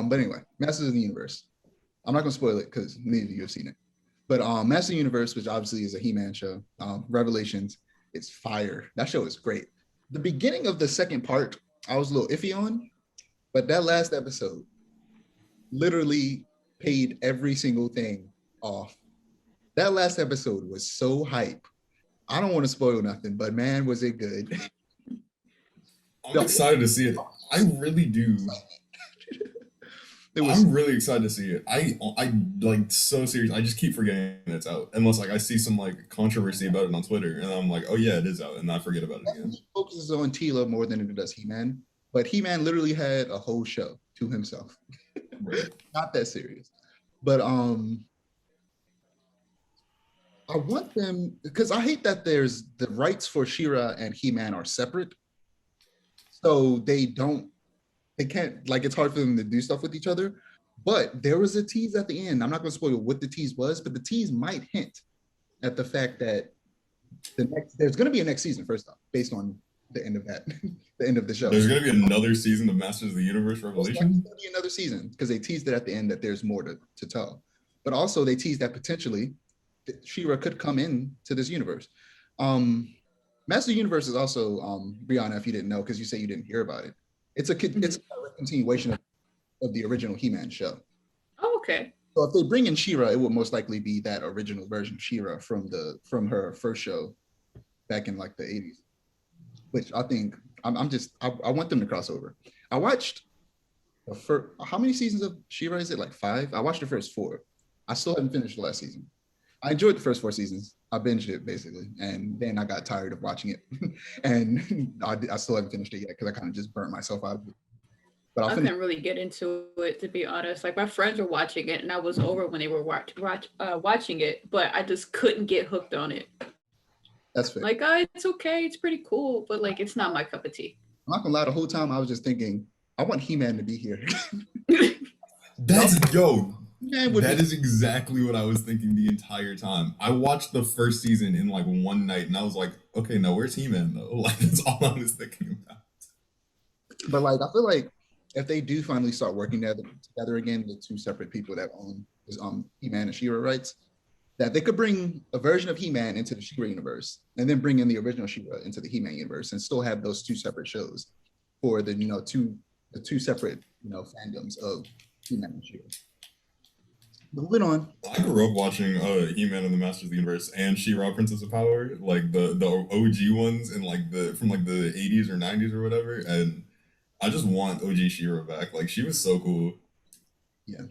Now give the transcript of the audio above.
But anyway, Masters of the Universe. I'm not gonna spoil it because neither of you have seen it. But Masters of the Universe, which obviously is a He-Man show, Revelations, it's fire. That show is great. The beginning of the second part, I was a little iffy on, but that last episode literally paid every single thing off. That last episode was so hype. I don't want to spoil nothing, but man, was it good. I'm excited to see it. I really do. It was I'm really excited to see it. I like so serious. I just keep forgetting it's out unless like I see some like controversy about it on Twitter, and I'm like, oh yeah, it is out, and I forget about it again. focuses on Tila more than it does He-Man, but He-Man literally had a whole show to himself. Right. Not that serious. But I want them because I hate that there's the rights for She-Ra and He-Man are separate. So they can't, like, it's hard for them to do stuff with each other. But there was a tease at the end. I'm not going to spoil what the tease was, but the tease might hint at the fact that there's going to be a next season, first off, based on the end of that, the end of the show. There's gonna be another season of Masters of the Universe There's Revelation. going to be another season because they teased it at the end that there's more to tell. But also they teased that potentially She-Ra could come in to this universe. Master Universe is also Brianna, if you didn't know, because you say you didn't hear about it. It's a continuation of the original He-Man show. Oh, okay. So if they bring in She-Ra, it will most likely be that original version of She-Ra from her first show back in like the 80s, which I think I want them to cross over. I watched the first, how many seasons of She-Ra is it? Like 5? I watched the first 4. I still haven't finished the last season. I enjoyed the first 4 seasons. I binged it basically, and then I got tired of watching it, and I still haven't finished it yet because I kind of just burnt myself out of it. But I couldn't really get into it, to be honest. Like, my friends were watching it, and I was over when they were watching it, but I just couldn't get hooked on it. That's fair. Like, it's okay, it's pretty cool, but like, it's not my cup of tea. I'm not gonna lie. The whole time I was just thinking, I want He-Man to be here. That is exactly what I was thinking the entire time. I watched the first season in like one night, and I was like, okay, now where's He-Man though? Like, that's all I was thinking about. But like, I feel like if they do finally start working together again, the two separate people that own He-Man and She-Ra rights, that they could bring a version of He-Man into the She-Ra universe, and then bring in the original She-Ra into the He-Man universe, and still have those two separate shows for the two separate fandoms of He-Man and She-Ra. Moving on. I grew up watching He-Man and the Masters of the Universe and She-Ra Princess of Power, like the OG ones and like from like the 80s or 90s or whatever, and I just want OG She-Ra back. Like, she was so cool. Yeah,